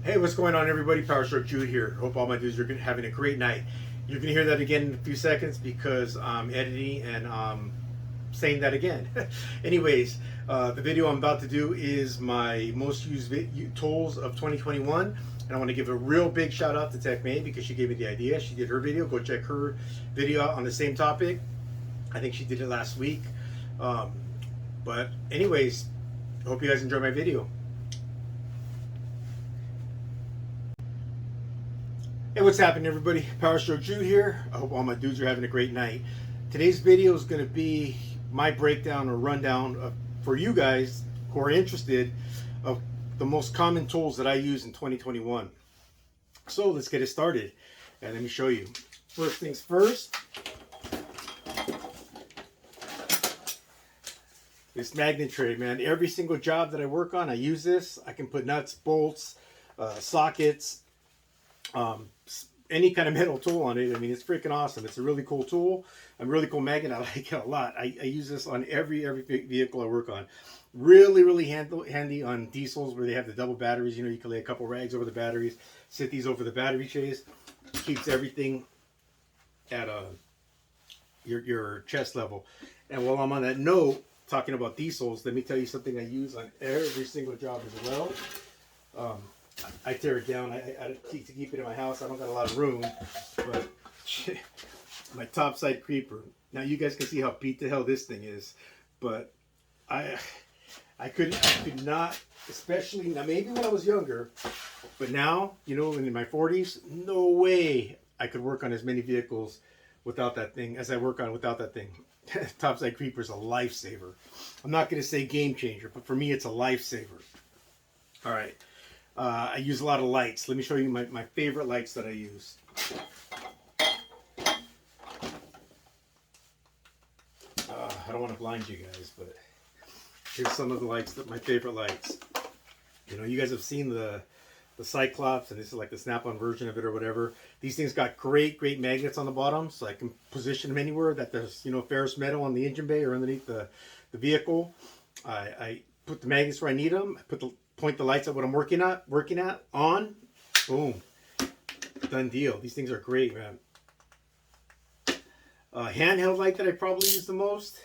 Hey, what's going on, everybody? PowerStroke Jude here. Hope all my dudes are having a great night. You're going to hear that again in a few seconds because I'm editing and saying that again. Anyways, the video I'm about to do is my most used tools of 2021. And I want to give a real big shout out to Tech May because she gave me the idea. She did her video. Go check her video out on the same topic. I think she did it last week. But anyways, hope you guys enjoy my video. Hey, what's happening, everybody? PowerStroke Jude here. I hope all my dudes are having a great night. Today's video is going to be my breakdown or rundown for you guys who are interested of the most common tools that I use in 2021. So let's get it started and let me show you. First things first, this magnet tray, man. Every single job that I work on, I use this. I can put nuts, bolts, sockets, any kind of metal tool on it. I mean, it's freaking awesome. It's a really cool tool. A really cool magnet. I like it a lot. I use this on every vehicle I work on. Really handy on diesels where they have the double batteries. You know, you can lay a couple rags over the batteries, sit these over the battery trays. Keeps everything at your chest level. And while I'm on that note, talking about diesels, let me tell you something I use on every single job as well. I tear it down. I keep it in my house. I don't got a lot of room, but my topside creeper. Now you guys can see how beat to hell this thing is, but I could not, especially now. Maybe when I was younger, but now, you know, in my 40s, no way I could work on as many vehicles without that thing as I work on without that thing. Topside creeper is a lifesaver. I'm not going to say game changer, but for me, it's a lifesaver. All right. I use a lot of lights. Let me show you my favorite lights that I use. I don't want to blind you guys, but here's some of the lights, my favorite lights. You know, you guys have seen the Cyclops, and this is like the snap-on version of it or whatever. These things got great magnets on the bottom, so I can position them anywhere that there's, you know, ferrous metal on the engine bay or underneath the vehicle. I put the magnets where I need them. I point the lights at what I'm working at, on, boom, done deal. These things are great, man. Handheld light that I probably use the most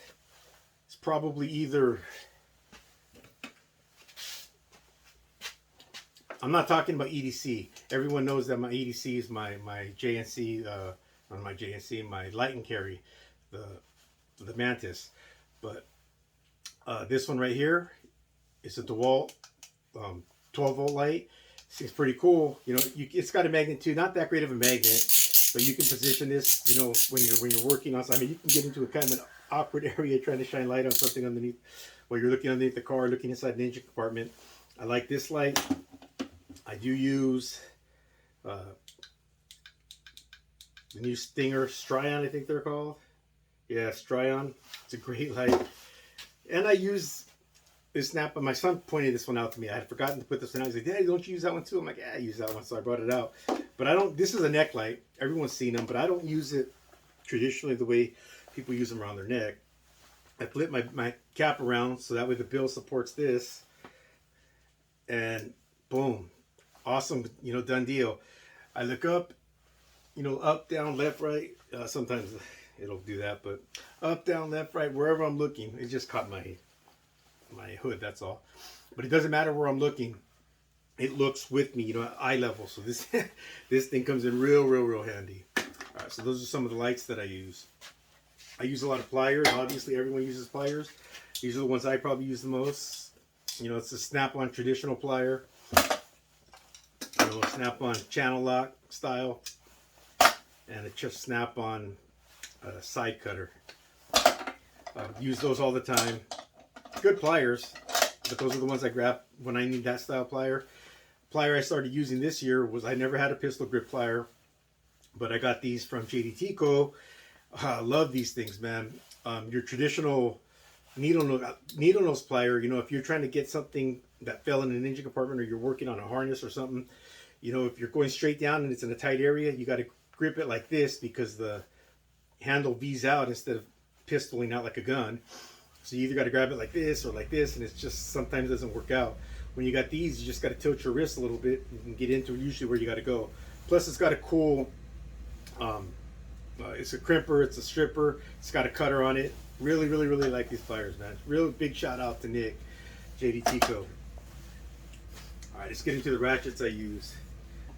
is probably either, I'm not talking about EDC. Everyone knows that my EDC is my JNC, not my JNC, my light and carry, the Mantis. But this one right here is a DEWALT 12-volt light. Seems pretty cool. You know, it's got a magnet too. Not that great of a magnet, but you can position this, you know, when you're working on something. I mean, you can get into a kind of an awkward area trying to shine light on something underneath, while you're looking underneath the car, looking inside the engine compartment. I like this light. I do use the new Stinger Stryon, I think they're called. Yeah, Stryon. It's a great light. And I use this snap, my son pointed this one out to me. I had forgotten to put this one out. He's like, Daddy, don't you use that one too? I'm like, yeah, I use that one. So I brought it out. But I don't, this is a neck light. Everyone's seen them, but I don't use it traditionally the way people use them around their neck. I flip my cap around so that way the bill supports this. And boom. Awesome, you know, done deal. I look up, you know, up, down, left, right. Sometimes it'll do that, but up, down, left, right, wherever I'm looking. It just caught my hood, that's all. But it doesn't matter where I'm looking. It looks with me, you know, at eye level. So this this thing comes in real handy. All right, so those are some of the lights that I use. I use a lot of pliers. Obviously, everyone uses pliers. These are the ones I probably use the most. You know, it's a snap-on traditional plier. You know, snap-on channel lock style. And a just snap-on side cutter. Use those all the time. Good pliers, but those are the ones I grab when I need that style plier. Plier I started using this year was, I never had a pistol grip plier, but I got these from JDTCo. I love these things, man. Your traditional needle nose plier, you know, if you're trying to get something that fell in an engine compartment or you're working on a harness or something, you know, if you're going straight down and it's in a tight area, you got to grip it like this because the handle V's out instead of pistoling out like a gun. So you either got to grab it like this or like this, and it's just sometimes doesn't work out. When you got these, you just got to tilt your wrist a little bit and get into usually where you got to go. Plus, it's got a cool, it's a crimper, it's a stripper, it's got a cutter on it. Really, really, really like these pliers, man. Real big shout out to Nick, JDTCo. All right, let's get into the ratchets I use.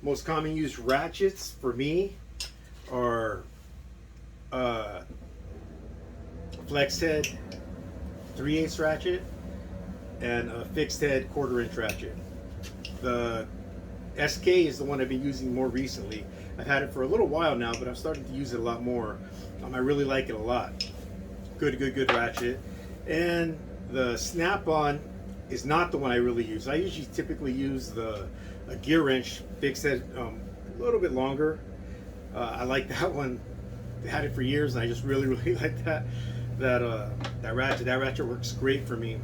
Most common used ratchets for me are flex head 3/8 ratchet and a fixed head 1/4 inch ratchet. The SK is the one I've been using more recently. I've had it for a little while now, but I'm starting to use it a lot more. I really like it a lot. Good ratchet. And the snap-on is not the one I really use. I usually typically use a gear wrench fixed head, a little bit longer. I like that one. I had it for years, and I just really like that ratchet. That ratchet works great for me.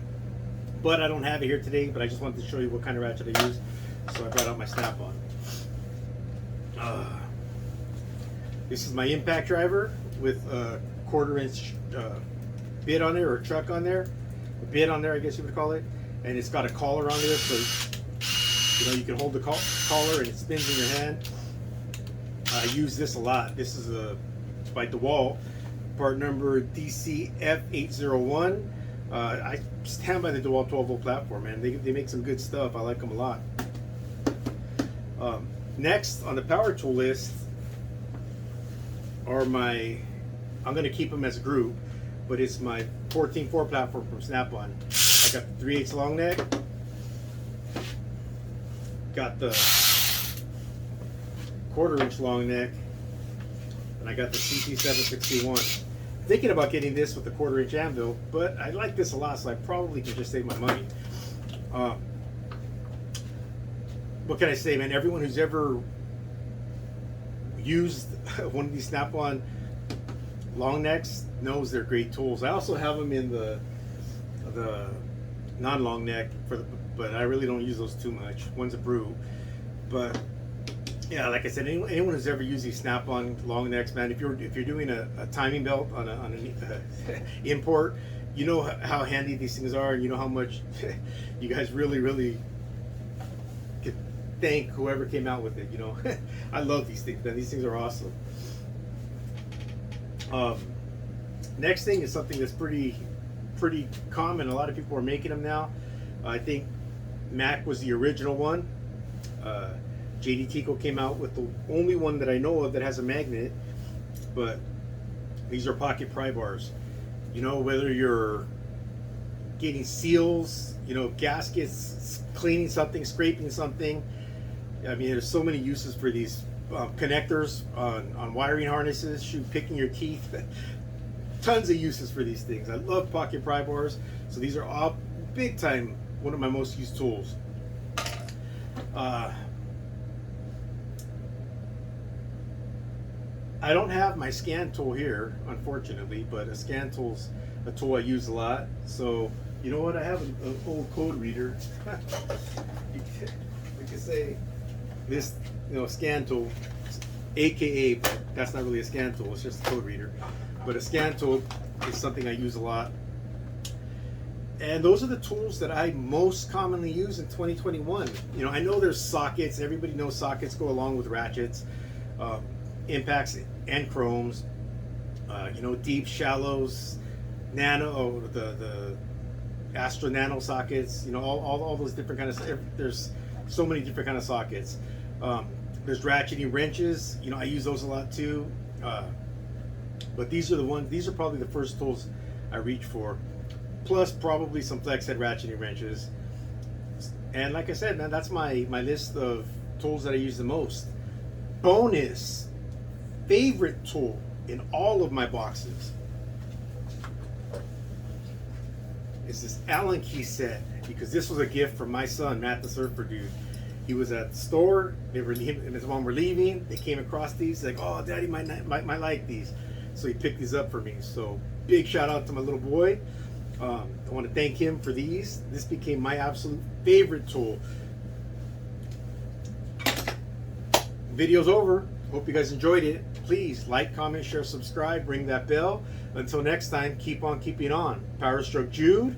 But I don't have it here today, but I just wanted to show you what kind of ratchet I use. So I brought out my snap-on. This is my impact driver with a 1/4 inch bit on there, or chuck on there. A bit on there, I guess you would call it. And it's got a collar on there, so you can hold the collar and it spins in your hand. I use this a lot. This is by DEWALT, part number DCF801. I stand by the DEWALT 12-volt platform, man. They make some good stuff. I like them a lot. Next on the power tool list are I'm going to keep them as a group, but it's my 14.4 platform from Snap-on. I got the 3/8 long neck, got the 1/4 inch long neck, and I got the CT761. Thinking about getting this with the 1/4 inch anvil, but I like this a lot, so I probably can just save my money. What can I say, man? Everyone who's ever used one of these Snap-on long necks knows they're great tools. I also have them in the non-long neck but I really don't use those too much. One's a brew, but yeah, like I said, anyone who's ever used these Snap-on long necks, man, if you're doing a timing belt on an import, you know how handy these things are, and you know how much you guys really could thank whoever came out with it. You know, I love these things, man. These things are awesome. Next thing is something that's pretty common. A lot of people are making them now. I think Mac was the original one. JDTCo came out with the only one that I know of that has a magnet, but these are pocket pry bars. You know, whether you're getting seals, you know, gaskets, cleaning something, scraping something. I mean, there's so many uses for these connectors on wiring harnesses, picking your teeth. Tons of uses for these things. I love pocket pry bars, so these are all big time one of my most used tools. I don't have my scan tool here, unfortunately, but a scan tool's a tool I use a lot. So you know what? I have an old code reader. We could say this, you know, scan tool, AKA, but that's not really a scan tool. It's just a code reader. But a scan tool is something I use a lot. And those are the tools that I most commonly use in 2021. You know, I know there's sockets. Everybody knows sockets go along with ratchets, impacts and chromes. You know, deep, shallows, nano, the Astro Nano sockets. You know, all those different kind of. There's so many different kind of sockets. There's ratcheting wrenches. You know, I use those a lot too. But these are the ones. These are probably the first tools I reach for. Plus probably some flex head ratcheting wrenches. And like I said, man, that's my list of tools that I use the most. Bonus favorite tool in all of my boxes is this Allen key set, because this was a gift from my son, Matt the Surfer Dude. He was at the store, him and his mom were leaving, they came across these, like, oh, Daddy might like these. So he picked these up for me. So big shout out to my little boy. I want to thank him for these. This became my absolute favorite tool. Video's over. Hope you guys enjoyed it. Please like, comment, share, subscribe, ring that bell. Until next time, keep on keeping on. PowerStroke Jude.